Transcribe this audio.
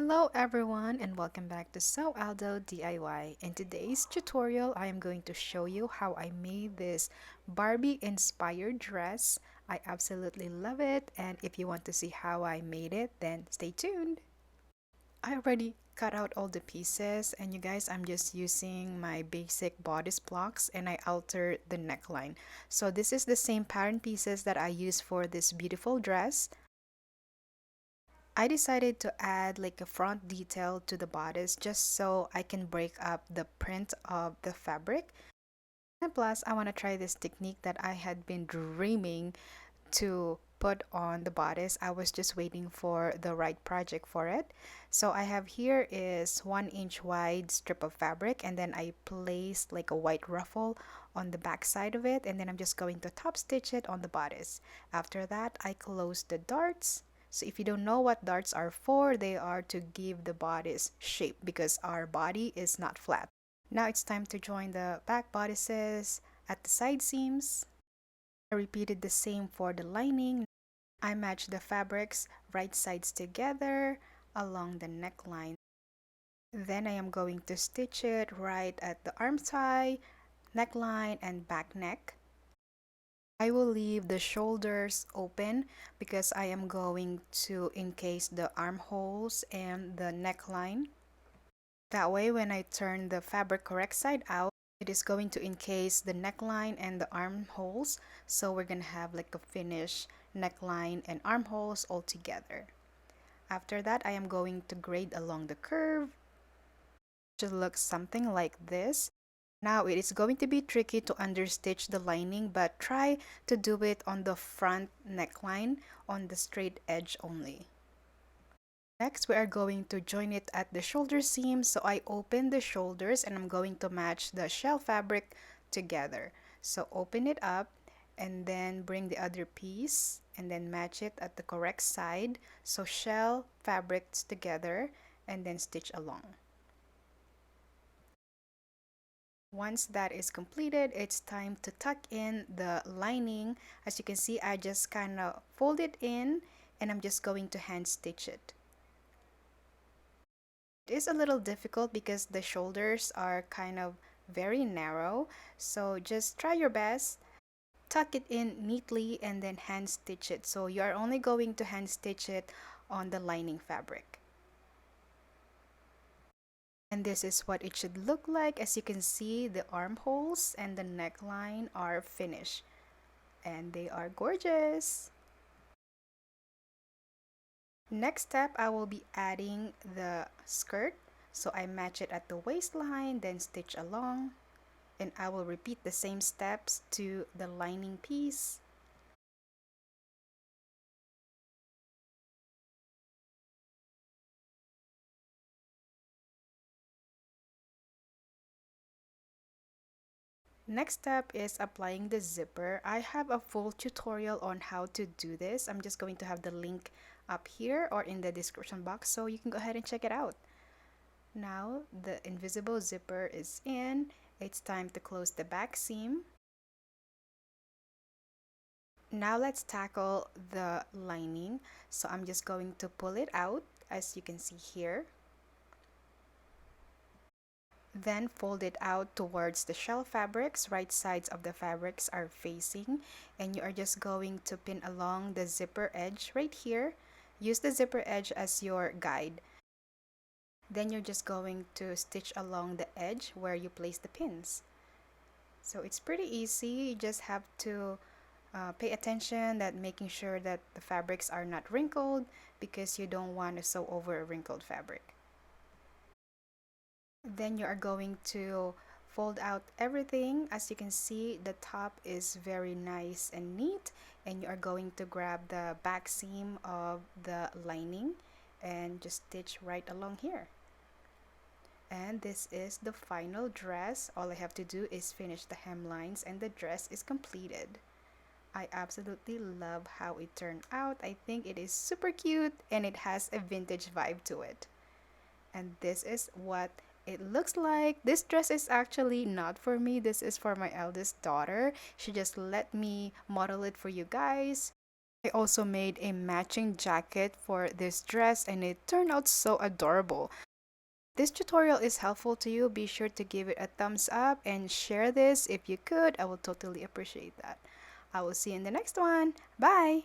Hello everyone and welcome back to So Aldo DIY. In today's tutorial, I am going to show you how I made this Barbie inspired dress. I absolutely love it, and if you want to see how I made it, then stay tuned. I already cut out all the pieces, and you guys, I'm just using my basic bodice blocks and I altered the neckline. So this is the same pattern pieces that I use for this beautiful dress. I decided to add like a front detail to the bodice just so I can break up the print of the fabric. And plus, I want to try this technique that I had been dreaming to put on the bodice. I was just waiting for the right project for it. So I have here is 1 inch wide strip of fabric, and then I placed like a white ruffle on the back side of it, and then I'm just going to top stitch it on the bodice. After that, I close the darts. So if you don't know what darts are for, they are to give the bodice shape because our body is not flat. Now it's time to join the back bodices at the side seams. I repeated the same for the lining. I matched the fabrics right sides together along the neckline. Then I am going to stitch it right at the arm tie, neckline, and back neck. I will leave the shoulders open because I am going to encase the armholes and the neckline. That way, when I turn the fabric correct side out, it is going to encase the neckline and the armholes. So we're going to have like a finished neckline and armholes all together. After that, I am going to grade along the curve. It should look something like this. Now it is going to be tricky to understitch the lining, but try to do it on the front neckline on the straight edge only. Next, we are going to join it at the shoulder seam. So I open the shoulders and I'm going to match the shell fabric together. So open it up and then bring the other piece and then match it at the correct side. So shell fabrics together and then stitch along. Once that is completed, it's time to tuck in the lining. As you can see, I just kind of fold it in and I'm just going to hand stitch it. It is a little difficult because the shoulders are kind of very narrow, so just try your best. Tuck it in neatly and then hand stitch it. So you are only going to hand stitch it on the lining fabric. And this is what it should look like. As you can see, the armholes and the neckline are finished and they are gorgeous. Next step, I will be adding the skirt. So I match it at the waistline, then stitch along. And I will repeat the same steps to the lining piece. Next step is applying the zipper. I have a full tutorial on how to do this. I'm just going to have the link up here or in the description box so you can go ahead and check it out. Now the invisible zipper is in. It's time to close the back seam. Now let's tackle the lining. So I'm just going to pull it out as you can see here. Then fold it out towards the shell fabrics. Right sides of the fabrics are facing, and you are just going to pin along the zipper edge right here. Use the zipper edge as your guide. Then you're just going to stitch along the edge where you place the pins. So it's pretty easy. You just have to pay attention that making sure that the fabrics are not wrinkled because you don't want to sew over a wrinkled fabric. Then you are going to fold out everything. As you can see, the top is very nice and neat, and you are going to grab the back seam of the lining and just stitch right along here. And this is the final dress. All I have to do is finish the hemlines and the dress is completed. I absolutely love how it turned out. I think it is super cute and it has a vintage vibe to it. And this is what it looks like. This dress is actually not for me. This is for my eldest daughter. She just let me model it for you guys. I also made a matching jacket for this dress and it turned out so adorable. This tutorial is helpful to you, be sure to give it a thumbs up and share this if you could. I will totally appreciate that. I will see you in the next one. Bye!